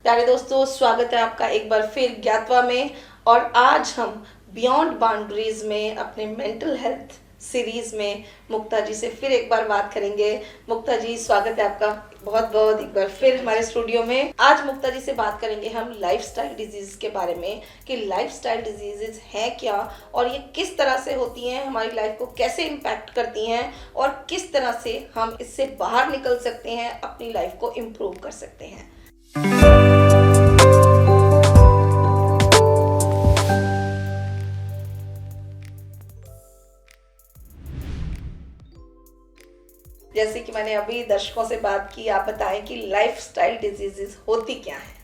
प्यारे दोस्तों, स्वागत है आपका एक बार फिर ज्ञातवा में। और आज हम बियॉन्ड बाउंड्रीज में अपने मेंटल हेल्थ सीरीज में मुक्ता जी से फिर एक बार बात करेंगे। मुक्ता जी, स्वागत है आपका बहुत बहुत एक बार फिर हमारे स्टूडियो में। आज मुक्ता जी से बात करेंगे हम लाइफस्टाइल डिजीज के बारे में कि लाइफस्टाइल डिजीजेस हैं क्या और ये किस तरह से होती हैं, हमारी लाइफ को कैसे इम्पैक्ट करती हैं और किस तरह से हम इससे बाहर निकल सकते हैं, अपनी लाइफ को इम्प्रूव कर सकते हैं। जैसे कि मैंने अभी दर्शकों से बात की, आप बताएं कि लाइफस्टाइल डिजीजेस होती क्या हैं।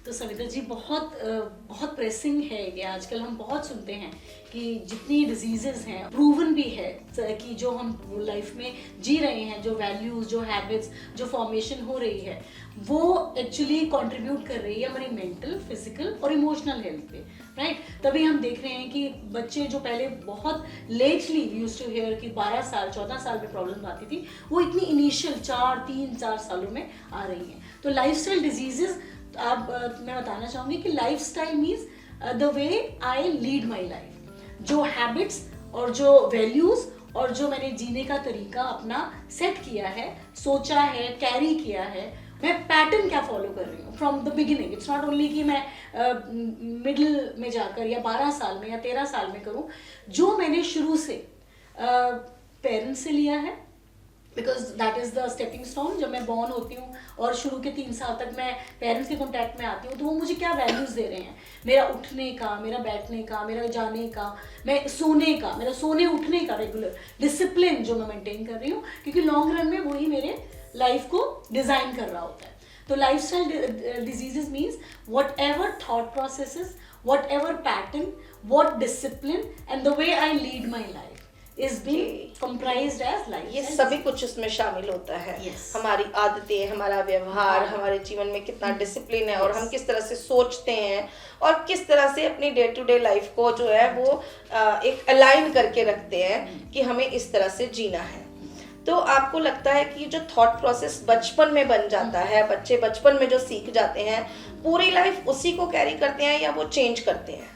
तो सविता जी, बहुत प्रेसिंग है ये। आजकल हम बहुत सुनते हैं कि जितनी डिजीजेस हैं, प्रूवन भी है कि जो हम लाइफ में जी रहे हैं, जो वैल्यूज, जो हैबिट्स, जो फॉर्मेशन हो रही है, वो एक्चुअली कंट्रीब्यूट कर रही है हमारी मेंटल, फिजिकल और इमोशनल हेल्थ पे, राइट। तभी हम देख रहे हैं कि बच्चे जो पहले बहुत लेटली यूज्ड टू हियर कि 12 साल 14 साल में प्रॉब्लम आती थी, वो इतनी इनिशियल 3-4 सालों में आ रही हैं। तो लाइफस्टाइल डिजीजेस मैं बताना चाहूंगी कि lifestyle means the way I lead my life. जो हैबिट्स और जो वैल्यूज और जो मैंने जीने का तरीका अपना सेट किया है, सोचा है, कैरी किया है, मैं पैटर्न क्या फॉलो कर रही हूँ from the beginning. It's not only कि मैं मिडिल में जाकर या 12 साल में या 13 साल में करूँ। जो मैंने शुरू से पेरेंट्स से लिया है, because that is the stepping stone. जब मैं बॉर्न होती हूँ और शुरू के 3 साल तक मैं पेरेंट्स के कॉन्टैक्ट में आती हूँ, तो वो मुझे क्या वैल्यूज दे रहे हैं, मेरा उठने का, मेरा बैठने का, मेरा जाने का, मैं सोने का, मेरा सोने उठने का रेगुलर डिसिप्लिन जो मैं मेंटेन कर रही हूँ, क्योंकि लॉन्ग रन में वही मेरे लाइफ को डिजाइन कर रहा होता है। तो lifestyle diseases means what ever thought processes, what ever pattern, what discipline and the way I lead my life is being comprised as life. ये सभी कुछ इसमें शामिल होता है। Yes. हमारी आदतें, हमारा व्यवहार, हमारे जीवन में कितना डिसिप्लिन है और हम किस तरह से सोचते हैं और किस तरह से अपनी डे टू डे लाइफ को जो है वो एक अलाइन करके रखते हैं कि हमें इस तरह से जीना है। तो आपको लगता है कि जो थॉट प्रोसेस बचपन में बन जाता है, बच्चे बचपन में जो सीख जाते हैं, पूरी लाइफ उसी को कैरी करते हैं या वो चेंज करते हैं?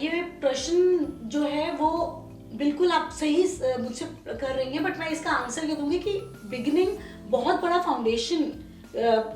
ये प्रश्न जो है वो बिल्कुल आप सही मुझसे कर रही हैं, बट मैं इसका आंसर ये दूंगी कि बिगिनिंग बहुत बड़ा फाउंडेशन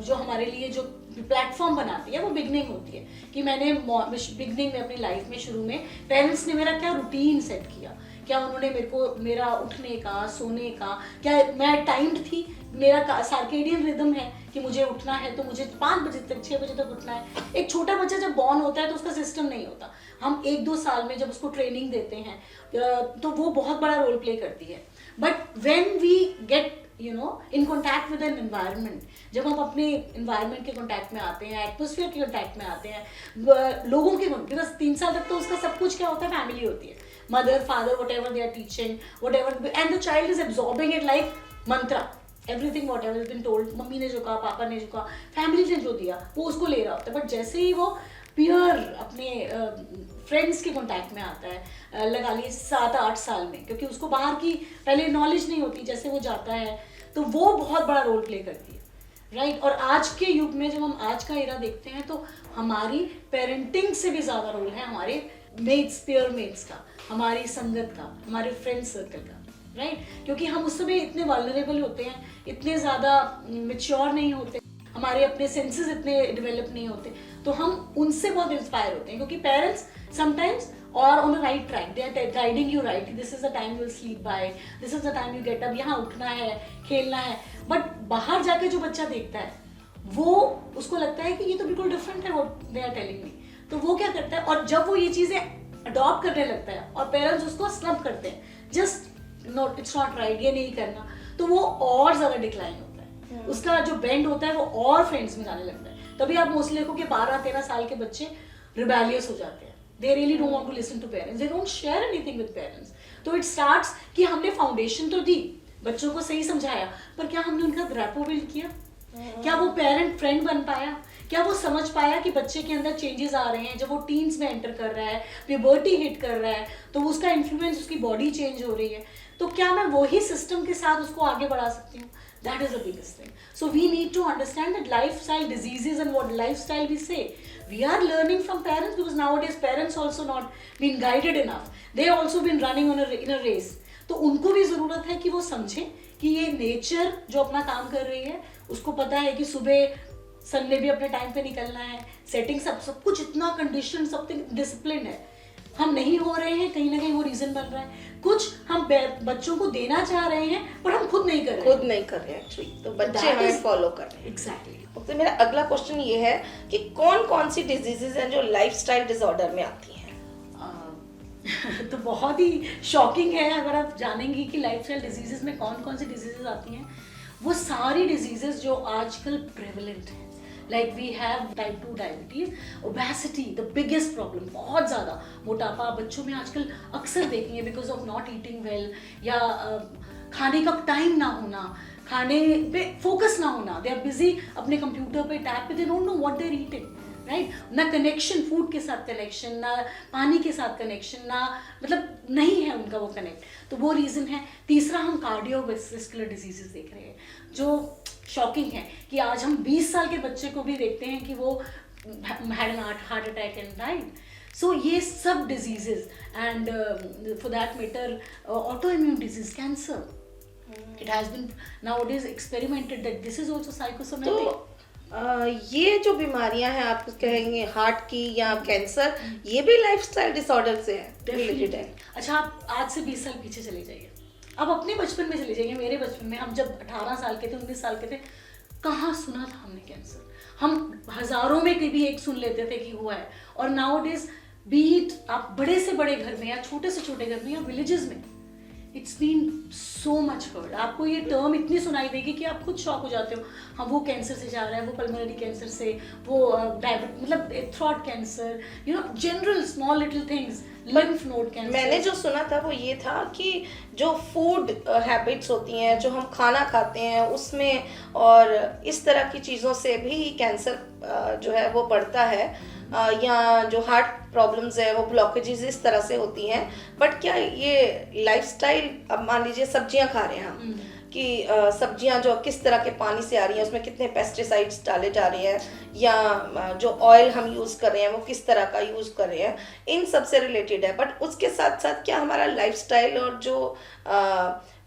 जो हमारे लिए जो प्लेटफॉर्म बनाती है वो बिगनिंग होती है। कि मैंने बिगनिंग में अपनी लाइफ में शुरू में पेरेंट्स ने मेरा क्या रूटीन सेट किया, क्या उन्होंने मेरे को मेरा उठने का, सोने का, क्या मैं टाइम्ड थी, मेरा सर्केडियन रिदम है कि मुझे उठना है तो मुझे 5 बजे तक 6 बजे तक उठना है। एक छोटा बच्चा जब बॉर्न होता है तो उसका सिस्टम नहीं होता। हम 1-2 साल में जब उसको ट्रेनिंग देते हैं तो वो बहुत बड़ा रोल प्ले करती है। But when we get in contact with an environment, जब हम अपने एनवायरनमेंट के कॉन्टैक्ट में आते हैं, एटमोसफियर के कॉन्टैक्ट में आते हैं, लोगों के, बिकॉज 3 साल तक तो उसका सब कुछ क्या होता है, फैमिली होती है, mother, father, whatever they are teaching, whatever, and the child is absorbing it like mantra, everything whatever has been told, mummy ने जो कहा, पापा ने जो कहा, फैमिली ने जो दिया वो उसको ले रहा होता है। बट जैसे ही वो पीयर अपने फ्रेंड्स के कॉन्टैक्ट में आता है, लगा लीजिए 7-8 साल में, क्योंकि उसको बाहर की पहले नॉलेज नहीं होती, जैसे वो जाता है तो वो बहुत बड़ा रोल प्ले करती है, राइट। और आज के युग में जब हम आज का एरा देखते हैं तो हमारी पेरेंटिंग से भी ज़्यादा रोल है हमारे मेट्स, पेयर मेट्स का, हमारी संगत का, हमारे फ्रेंड सर्कल का, राइट। क्योंकि हम उस समय इतने वल्नरेबल होते हैं, इतने ज़्यादा मेच्योर नहीं होते, हमारे अपने सेंसेस इतने डेवलप नहीं होते, तो हम उनसे बहुत इंस्पायर होते हैं। क्योंकि पेरेंट्स समटाइम्स और on a right track, they are guiding you right, this is the time you will sleep by, this is the time you get up, यहाँ उठना है, खेलना है। बट बाहर जाके जो बच्चा देखता है वो, उसको लगता है कि ये तो बिल्कुल डिफरेंट है what they are telling me. तो वो क्या करता है, और जब वो ये चीज़ें अडॉप्ट करने लगता है और पेरेंट्स उसको स्नब करते हैं, just not, it's not right, ये नहीं करना, तो वो और ज़्यादा डिक्लाइन होता है, उसका जो बेंड होता है वो और फ्रेंड्स में जाने लगता है। तभी आप मोस्टली देखो कि 12-13 साल के बच्चे रिबेलियस हो जाते हैं। They really don't want to listen to parents. They don't share anything with parents. तो it starts कि हमने फाउंडेशन तो दी, बच्चों को सही समझाया, पर क्या हमने उनका रैपो बिल्ड किया? क्या वो पेरेंट फ्रेंड बन पाया? क्या वो समझ पाया कि बच्चे के अंदर चेंजेस आ रहे हैं, जब वो टीन्स में एंटर कर रहा है, प्यूबर्टी हिट कर रहा है, तो उसका इन्फ्लुएंस, उसकी बॉडी चेंज हो रही है, तो क्या मैं वही सिस्टम के साथ उसको आगे बढ़ा सकती हूँ That is the biggest thing. So we need to understand that lifestyle diseases and what lifestyle we say. We are learning from parents because nowadays parents also not been guided enough. They also been running on in a race. तो उनको भी ज़रूरत है कि वो समझें कि ये नेचर जो अपना काम कर रही है, उसको पता है कि सुबह सन ने भी अपने टाइम पे निकलना है, सेटिंग सब कुछ इतना कंडीशन, सब डिसिप्लिन है. हम नहीं हो रहे हैं, कहीं ना कहीं वो रीजन बन रहा है. कुछ हम बच्चों को देना चाह रहे हैं पर हम खुद नहीं कर रहे हैं एक्चुअली. तो बच्चे हमें फॉलो कर रहे हैं. एग्जैक्टली. तो मेरा अगला क्वेश्चन ये है कि कौन कौन सी डिजीजेस हैं जो लाइफस्टाइल डिसऑर्डर में आती हैं? तो बहुत ही शॉकिंग है अगर आप जानेंगी कि लाइफस्टाइल डिजीजेस में कौन कौन सी डिजीजेस आती हैं. वो सारी डिजीजेस जो आजकल प्रेवलेंट हैं. Like we have type 2 diabetes, obesity, the biggest problem, बहुत ज़्यादा मोटापा बच्चों में आजकल अक्सर देखेंगे because of not eating well या खाने का टाइम ना होना, खाने पे फोकस ना होना. They are busy अपने कंप्यूटर पे टैब पे, they don't know what they are eating, right? ना कनेक्शन, फूड के साथ कनेक्शन, ना पानी के साथ कनेक्शन, ना मतलब नहीं है उनका वो कनेक्ट. तो वो रीज़न है. तीसरा हम कार्डियोवैस्कुलर डिजीजेस देख रहे हैं जो शॉकिंग है कि आज हम 20 साल के बच्चे को भी देखते हैं कि वो had an heart attack and died. So ये सब diseases and for that matter autoimmune disease, cancer, it has been nowadays experimented that this is also psychosomatic. ये जो बीमारियां हैं आप कहेंगे हार्ट की या कैंसर, ये भी लाइफस्टाइल डिसऑर्डर से रिलेटेड है. अच्छा, आप आज से 20 साल पीछे चले जाइए, अब अपने बचपन में चले जाइए. मेरे बचपन में हम जब 18 साल के थे, 19 साल के थे, कहाँ सुना था हमने कैंसर? हम हजारों में कभी एक सुन लेते थे कि हुआ है. और नाउअडेज बीट आप बड़े से बड़े घर में या छोटे से छोटे घर में या विलेजेस में, it's been so much heard. आपको ये टर्म इतनी सुनाई देगी कि आप खुद शॉक हो जाते हो. हाँ, वो कैंसर से जा रहा है, वो पल्मोनरी कैंसर से, वो डायबिटीज मतलब throat cancer, you know general small little things, lymph node cancer. मैंने जो सुना था वो ये था कि जो फूड हैबिट्स होती हैं, जो हम खाना खाते हैं उसमें, और इस तरह की चीज़ों से भी कैंसर जो है वो बढ़ता है, या जो हार्ट प्रॉब्लम्स है वो ब्लॉकेजेस इस तरह से होती हैं. बट क्या ये लाइफस्टाइल, अब मान लीजिए सब्जियां खा रहे हैं हम, कि सब्जियां जो किस तरह के पानी से आ रही हैं, उसमें कितने पेस्टिसाइड्स डाले जा रहे हैं, या जो ऑयल हम यूज़ कर रहे हैं वो किस तरह का यूज़ कर रहे हैं, इन सब से रिलेटेड है. बट उसके साथ साथ क्या हमारा लाइफस्टाइल और जो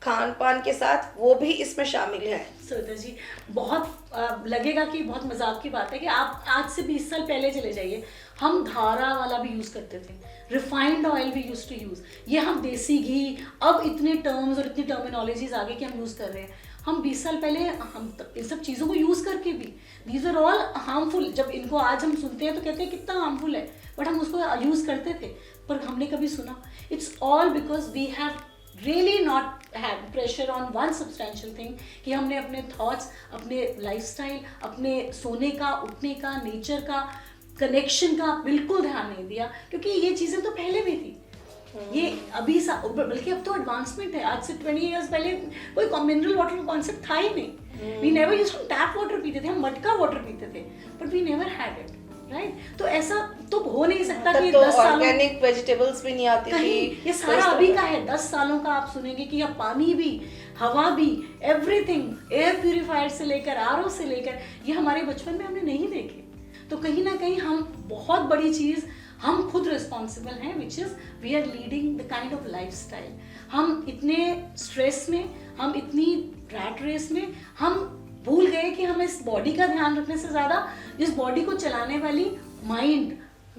खान पान के साथ वो भी इसमें शामिल है? सविता जी, बहुत लगेगा कि बहुत मजाक की बात है कि आप आज से 20 साल पहले चले जाइए, हम धारा वाला भी यूज़ करते थे, रिफाइंड ऑयल भी यूज टू यूज़, ये हम देसी घी, अब इतने टर्म्स और इतनी टर्मिनोलॉजीज आगे कि हम यूज़ कर रहे हैं. हम 20 साल पहले हम इन सब चीज़ों को यूज़ करके भी, दीज आर ऑल हार्मफुल. जब इनको आज हम सुनते हैं तो कहते हैं कितना हार्मफुल है, बट हम उसको यूज़ करते थे, पर हमने कभी सुना. It's all because we have really not have pressure on one substantial thing कि हमने अपने thoughts, अपने lifestyle, अपने सोने का, उठने का, नेचर का, कनेक्शन का बिल्कुल ध्यान नहीं दिया, क्योंकि ये चीज़ें तो पहले भी थी. ये अभी बल्कि अब तो एडवांसमेंट है. आज से 20 years पहले कोई मिनरल वाटर का कॉन्सेप्ट था ही नहीं. वी नेवर यूज्ड, हम टैप वाटर पीते थे, हम मटका वाटर पीते थे, but we never had it, right? तो ऐसा तो हो नहीं सकता कि 10 सालों ऑर्गेनिक वेजिटेबल्स भी नहीं आती थी. ये सारा अभी का है. 10 सालों का आप सुनेंगे कि यह पानी भी, हवा भी, एवरीथिंग, एयर प्यूरिफायर से लेकर आरओ से लेकर, ये हमारे बचपन में हमने नहीं देखे. तो कहीं ना कहीं हम बहुत बड़ी चीज़ हम खुद रिस्पॉन्सिबल हैं, which is we are leading the kind of lifestyle. हम इतने स्ट्रेस में, हम इतनी रैट रेस में, हम भूल गए कि हमें इस बॉडी का ध्यान रखने से ज़्यादा इस बॉडी को चलाने वाली माइंड,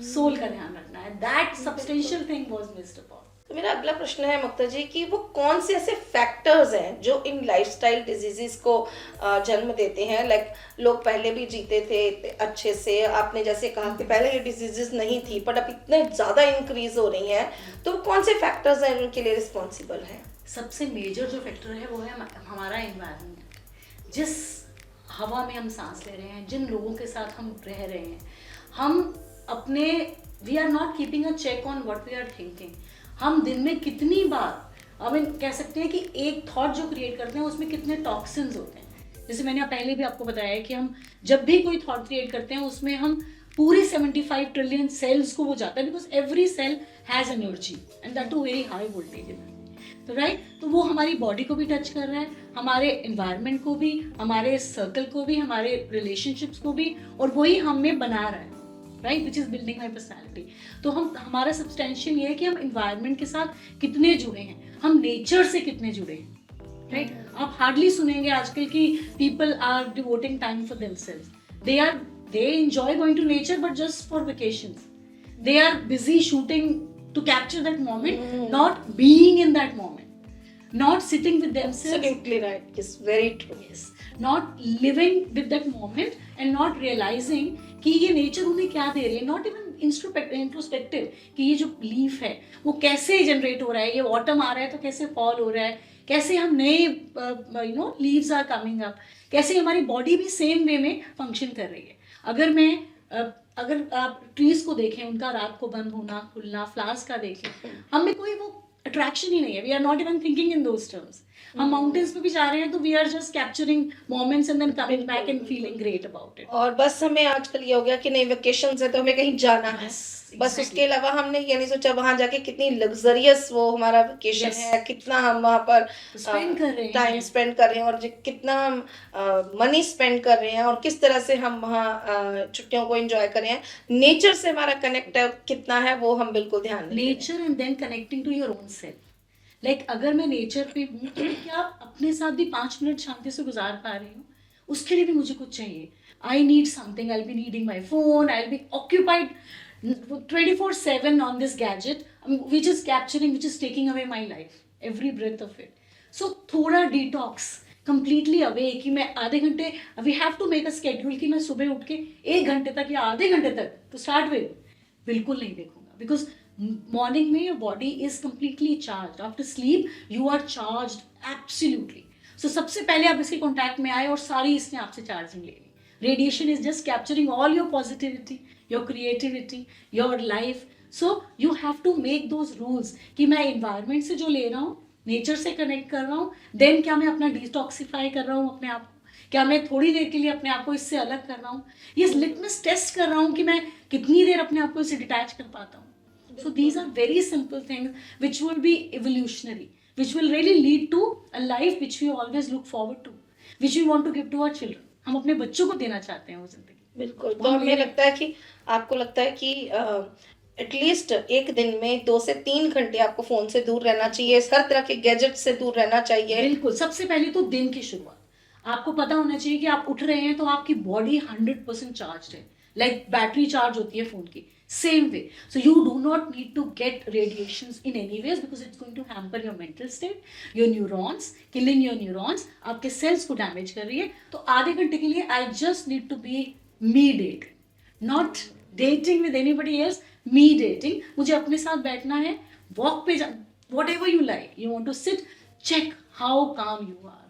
सोल का ध्यान रखना है. That substantial thing was missed upon. तो मेरा अगला प्रश्न है मुक्ता जी कि वो कौन से ऐसे फैक्टर्स हैं जो इन लाइफस्टाइल डिजीजेस को जन्म देते हैं? लाइक लोग पहले भी जीते थे अच्छे से, आपने जैसे कहा कि पहले ये डिजीजेस नहीं थी, बट अब इतने ज़्यादा इंक्रीज हो रही हैं, तो कौन से फैक्टर्स हैं उनके लिए रिस्पॉन्सिबल हैं? सबसे मेजर जो फैक्टर है वो है हमारा एनवायरनमेंट. जिस हवा में हम सांस ले रहे हैं, जिन लोगों के साथ हम रह रहे हैं, हम अपने, we are not keeping a check on what we are thinking. हम दिन में कितनी बार, आई मीन कह सकते हैं कि एक थॉट जो क्रिएट करते हैं उसमें कितने टॉक्सिन्स होते हैं. जैसे मैंने पहले भी आपको बताया है कि हम जब भी कोई थॉट क्रिएट करते हैं उसमें हम पूरी 75 ट्रिलियन सेल्स को वो जाता है, because every cell has energy and that too very high voltage. Right, तो वो हमारी बॉडी को भी टच कर रहा है, हमारे एनवायरनमेंट को भी, हमारे सर्कल को भी, हमारे रिलेशनशिप्स को भी, और वही हमें बना रहा है, right, which is building my personality. तो हमारा सब्सटेंशियल ये है कि हम एनवायरनमेंट के साथ कितने जुड़े हैं, हम नेचर से कितने जुड़े हैं, राइट। आप हार्डली सुनेंगे आजकल कि people are devoting time for themselves, they enjoy going to nature but just for vacations. They are busy shooting to capture that moment, not being in that moment, not sitting with themselves. Absolutely right. It's very true. Yes, not living with that moment and not realizing कि ये nature उन्हें क्या दे रही है, not even introspective कि ये जो leaf है वो कैसे जनरेट हो रहा है, ये ऑटम आ रहा है तो कैसे फॉल हो रहा है, कैसे हम नए लीव्स आर कमिंग अप, कैसे हमारी बॉडी भी सेम वे में फंक्शन कर रही है। अगर आप ट्रीज को देखें, उनका रात को बंद होना खुलना, फ्लावर्स का देखें, हमें कोई वो अट्रैक्शन ही नहीं है, we are not even thinking in those terms. हम माउंटेन्स पे भी जा रहे हैं तो we are just capturing moments and then coming back and feeling great about it. और बस हमें आजकल ये हो गया कि नहीं वेकेशंस है तो हमें कहीं जाना है, बस उसके अलावा हमने ये नहीं सोचा वहां जाके कितनी लग्जरियस वो हमारा वेकेशन है, कितना हम वहां पर स्पेंड कर रहे हैं, टाइम स्पेंड कर रहे हैं, और कितना हम मनी स्पेंड कर रहे हैं, और किस तरह से हम वहाँ छुट्टियों को एंजॉय कर रहे हैं। नेचर से हमारा कनेक्ट कितना है वो हम बिल्कुल ध्यान दें। Nature and then connecting to your own self. Like अगर मैं नेचर पे हूँ तो क्या अपने साथ भी 5 मिनट शांति से गुजार पा रही हूँ, उसके लिए भी मुझे कुछ चाहिए। I need something, I will be needing my phone, I will be occupied 24/7 on this gadget, which is capturing, which is taking away my life, every breath of it. So थोड़ा detox, completely away कि मैं आधे घंटे, we have to make a schedule कि मैं सुबह उठ के 1 घंटे तक या आधे घंटे तक to start with बिल्कुल नहीं देखूंगा, because मॉर्निंग में your body is completely charge, after sleep you are charge absolutely. So सबसे पहले आप इसके कॉन्टैक्ट में आए और सारी इसने आपसे चार्जिंग ले ली। Radiation is just capturing all your positivity, your creativity, your life. So you have to make those rules कि मैं एनवायरनमेंट से जो ले रहा हूँ, नेचर से कनेक्ट कर रहा हूँ, देन क्या मैं अपना डिटॉक्सिफाई कर रहा हूँ अपने आप को, क्या मैं थोड़ी देर के लिए अपने आप को इससे अलग कर रहा हूँ, ये लिटमस टेस्ट कर रहा हूँ कि मैं कितनी देर अपने आप को इससे डिटैच कर पाता हूँ। So these are very simple things which will be evolutionary, which will really lead to a life which we always look forward to, which we want to give to our children. हम अपने बच्चों को देना चाहते हैं वो जिंदगी। बिल्कुल। तो हमें लगता है कि आपको लगता है कि एटलीस्ट एक दिन में 2 से 3 घंटे आपको फोन से दूर रहना चाहिए, हर तरह के गैजेट से दूर रहना चाहिए। बिल्कुल। सबसे पहले तो दिन की शुरुआत आपको पता होना चाहिए कि आप उठ रहे हैं तो आपकी बॉडी 100% चार्ज है, लाइक बैटरी चार्ज होती है फोन की, same way. So you do not need to get radiations in any ways because it's going to hamper your mental state, your neurons, killing your neurons, आपके cells को damage कर रही है। तो आधे घंटे के लिए I just need to be me dating, not dating with anybody else, me dating। मुझे अपने साथ बैठना है, walk पे जा, whatever you like, you want to sit, check how calm you are,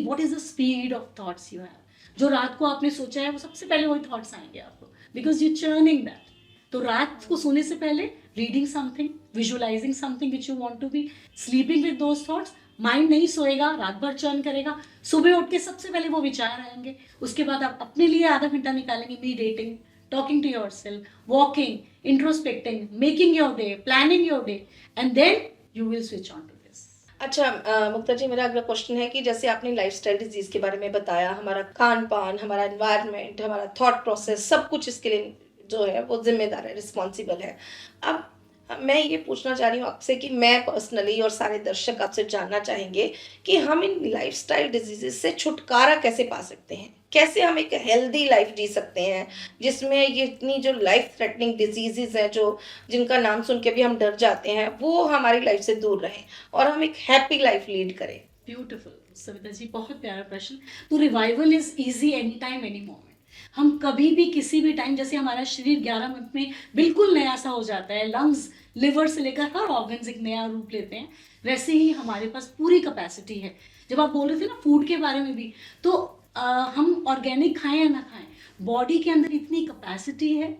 what is the speed of thoughts you have। जो रात को आपने सोचा है वो सबसे पहले वही थॉट्स आएंगे आपको, बिकॉज यू चर्निंग दैट। तो रात को सोने से पहले reading something, visualizing something which you want to be, sleeping with those thoughts. Mind नहीं सोएगा, रात भर चर्न करेगा, सुबह उठ के सबसे पहले वो विचार आएंगे, उसके बाद आप अपने लिए आधा घंटा निकालेंगे, meditating, talking to yourself, walking, introspecting, making your day, planning your day, and then you will switch on to this. अच्छा मुक्ता जी, मेरा अगला क्वेश्चन है कि जैसे आपने लाइफस्टाइल डिजीज के बारे में बताया, हमारा खान पान, हमारा एनवायरनमेंट, हमारा थॉट प्रोसेस, सब कुछ इसके लिए जो है वो जिम्मेदार है, रिस्पॉन्सिबल है। अब मैं ये पूछना चाह रही हूँ आपसे कि मैं पर्सनली और सारे दर्शक आपसे जानना चाहेंगे कि हम इन लाइफस्टाइल डिजीजेस से छुटकारा कैसे पा सकते हैं, कैसे हम एक हेल्दी लाइफ जी सकते हैं जिसमें ये इतनी जो लाइफ थ्रेटनिंग डिजीजेस हैं, जो जिनका नाम सुन के भी हम डर जाते हैं, वो हमारी लाइफ से दूर रहें और हम एक हैप्पी लाइफ लीड करें। ब्यूटीफुल सविता जी, बहुत प्यारा प्रश्न। तो revival is easy any time any moment. हम कभी भी किसी भी टाइम, जैसे हमारा शरीर 11 मिनट में बिल्कुल नया सा हो जाता है, लंग्स, लिवर से लेकर हर ऑर्गन्स एक नया रूप लेते हैं, वैसे ही हमारे पास पूरी कैपेसिटी है। जब आप बोल रहे थे ना फूड के बारे में भी, तो हम ऑर्गेनिक खाएं या ना खाएं, बॉडी के अंदर इतनी कैपेसिटी है,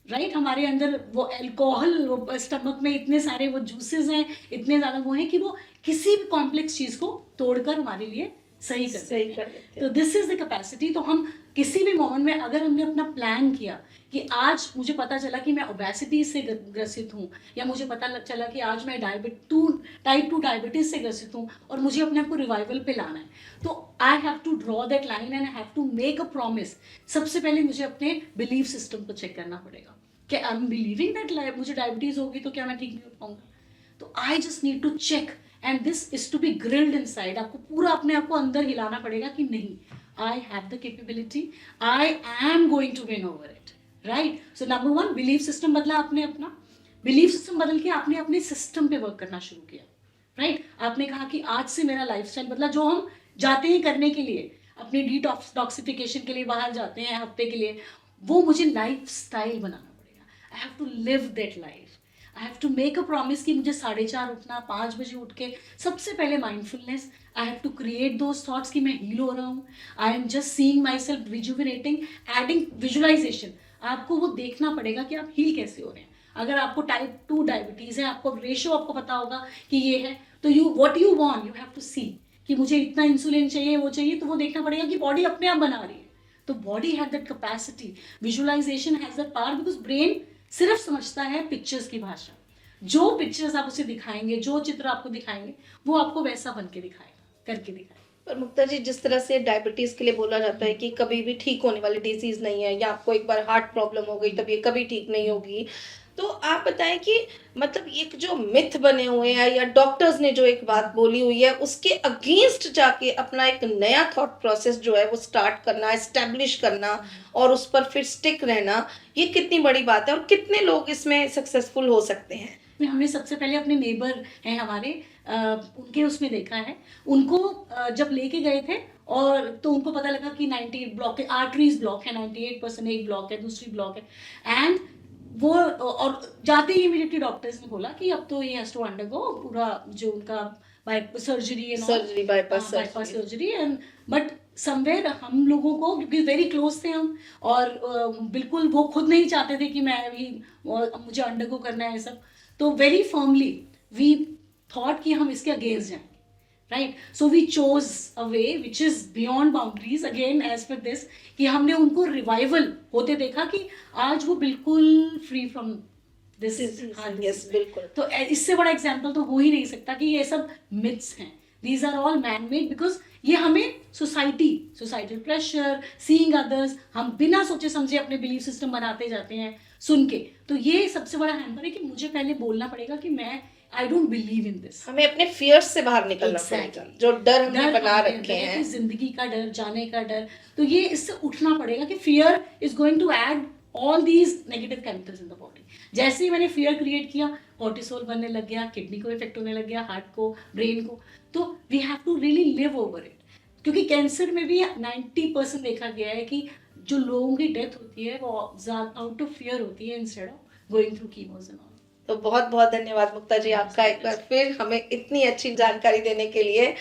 राइट। हमारे अंदर वो अल्कोहल, वो स्टमक में इतने सारे वो जूसेस हैं, इतने ज़्यादा वो हैं कि वो किसी भी कॉम्प्लेक्स चीज़ को तोड़कर हमारे लिए सही सही कर कर देते देते हैं। तो दिस इज द कैपेसिटी। तो हम किसी भी मोमेंट में अगर हमने अपना प्लान किया कि आज मुझे पता चला कि मैं ओबेसिटी से ग्रसित हूँ, या मुझे पता चला कि आज मैं टाइप 2 डायबिटीज से ग्रसित हूँ और मुझे अपने आप को रिवाइवल पे लाना है, तो I have to draw that line and I have to make a promise. सबसे पहले मुझे अपने बिलीफ सिस्टम को चेक करना पड़ेगा कि आई एम बिलीविंग दैट मुझे डायबिटीज होगी तो क्या मैं ठीक नहीं हो पाऊंगा। तो I just need to check, and this is to be grilled inside. आपको पूरा अपने आप को अंदर हिलाना पड़ेगा कि नहीं, I have the capability, I am going to win over it, right. So number 1, belief system बदला आपने अपना। बिलीफ सिस्टम बदल के आपने अपने सिस्टम पे वर्क करना शुरू किया, राइट। आपने कहा कि आज से मेरा लाइफस्टाइल बदला। जो हम जाते हैं करने के लिए, अपने डिटॉक्सिफिकेशन के लिए बाहर जाते हैं हफ्ते के लिए, वो मुझे लाइफस्टाइल बनाना पड़ेगा। I have to live that life. I have to make a promise कि मुझे 4:30 उठना, 5 बजे उठ के सबसे पहले mindfulness. I have to create those thoughts कि मैं हील हो रहा हूँ। I am just seeing my self rejuvenating, adding visualization. आपको वो देखना पड़ेगा कि आप हील कैसे हो रहे हैं। अगर आपको टाइप 2 डायबिटीज़ है, आपको रेशो आपको पता होगा कि ये है, तो what you want you have to see कि मुझे इतना इंसुलिन चाहिए, वो चाहिए, तो वो देखना पड़ेगा कि बॉडी अपने आप बना रही है। तो body has that capacity, visualization has that power, because brain सिर्फ समझता है पिक्चर्स की भाषा। जो पिक्चर्स आप उसे दिखाएंगे, जो चित्र आपको दिखाएंगे, वो आपको वैसा बन के दिखाएगा, करके दिखाएगा। पर मुक्ता जी, जिस तरह से डायबिटीज के लिए बोला जाता है कि कभी भी ठीक होने वाली डिजीज नहीं है, या आपको एक बार हार्ट प्रॉब्लम हो गई तब ये कभी ठीक नहीं होगी, तो आप बताएं कि मतलब एक जो मिथ बने हुए हैं या डॉक्टर्स ने जो एक बात बोली हुई है उसके अगेंस्ट जाके अपना एक नया थॉट प्रोसेस जो है वो स्टार्ट करना, एस्टेब्लिश करना और उस पर फिर स्टिक रहना, ये कितनी बड़ी बात है और कितने लोग इसमें सक्सेसफुल हो सकते हैं? हमने सबसे पहले अपने नेबर हैं हमारे, उनके उसमें देखा है। उनको जब लेके गए थे और तो उनको पता लगा कि 98 ब्लॉक है, आर्टरीज ब्लॉक है, 98% एक ब्लॉक है, दूसरी ब्लॉक है। एंड वो और जाते ही इमीडिएटली डॉक्टर्स ने बोला कि अब तो ये हैज टू अंडरगो पूरा जो उनका surgery, bypass surgery. And but somewhere हम लोगों को, क्योंकि वेरी क्लोज थे हम, और बिल्कुल वो खुद नहीं चाहते थे कि मैं अभी मुझे अंडरगो करना है सब, तो वेरी फर्मली वी थॉट कि हम इसके अगेंस्ट जाएंगे, right. So we chose a way which is beyond boundaries, again as per this, कि हमने उनको रिवाइवल होते देखा कि आज वो बिल्कुल फ्री फ्रॉम दिस। यस, बिल्कुल। तो इससे बड़ा एग्जाम्पल तो हो ही नहीं सकता कि ये सब मिथ्स हैं। These are all man made, because ये हमें सोसाइटल प्रेशर, सीइंग अदर्स, हम बिना सोचे समझे अपने बिलीफ सिस्टम बनाते जाते हैं सुन के। तो ये सबसे बड़ा हैम्पर है कि मुझे पहले बोलना पड़ेगा कि मैं I don't believe in this. हमें अपने फियर्स से बाहर निकलना पड़ेगा, जो डर हमने बना रखे हैं, जिंदगी का डर, जाने का डर। तो ये इससे उठना पड़ेगा कि fear is going to add all these negative chemicals in the body. जैसे ही मैंने फियर क्रिएट किया, कॉर्टिसोल बनने लग गया, किडनी को इफेक्ट होने लग गया, हार्ट को, ब्रेन को। तो we have to really live over it, क्योंकि कैंसर में भी 90% देखा गया है कि जो लोगों की डेथ होती है वो आउट ऑफ फियर होती है, instead of going through chemos and all. तो बहुत बहुत धन्यवाद मुक्ता जी आपका एक बार फिर हमें इतनी अच्छी जानकारी देने के लिए।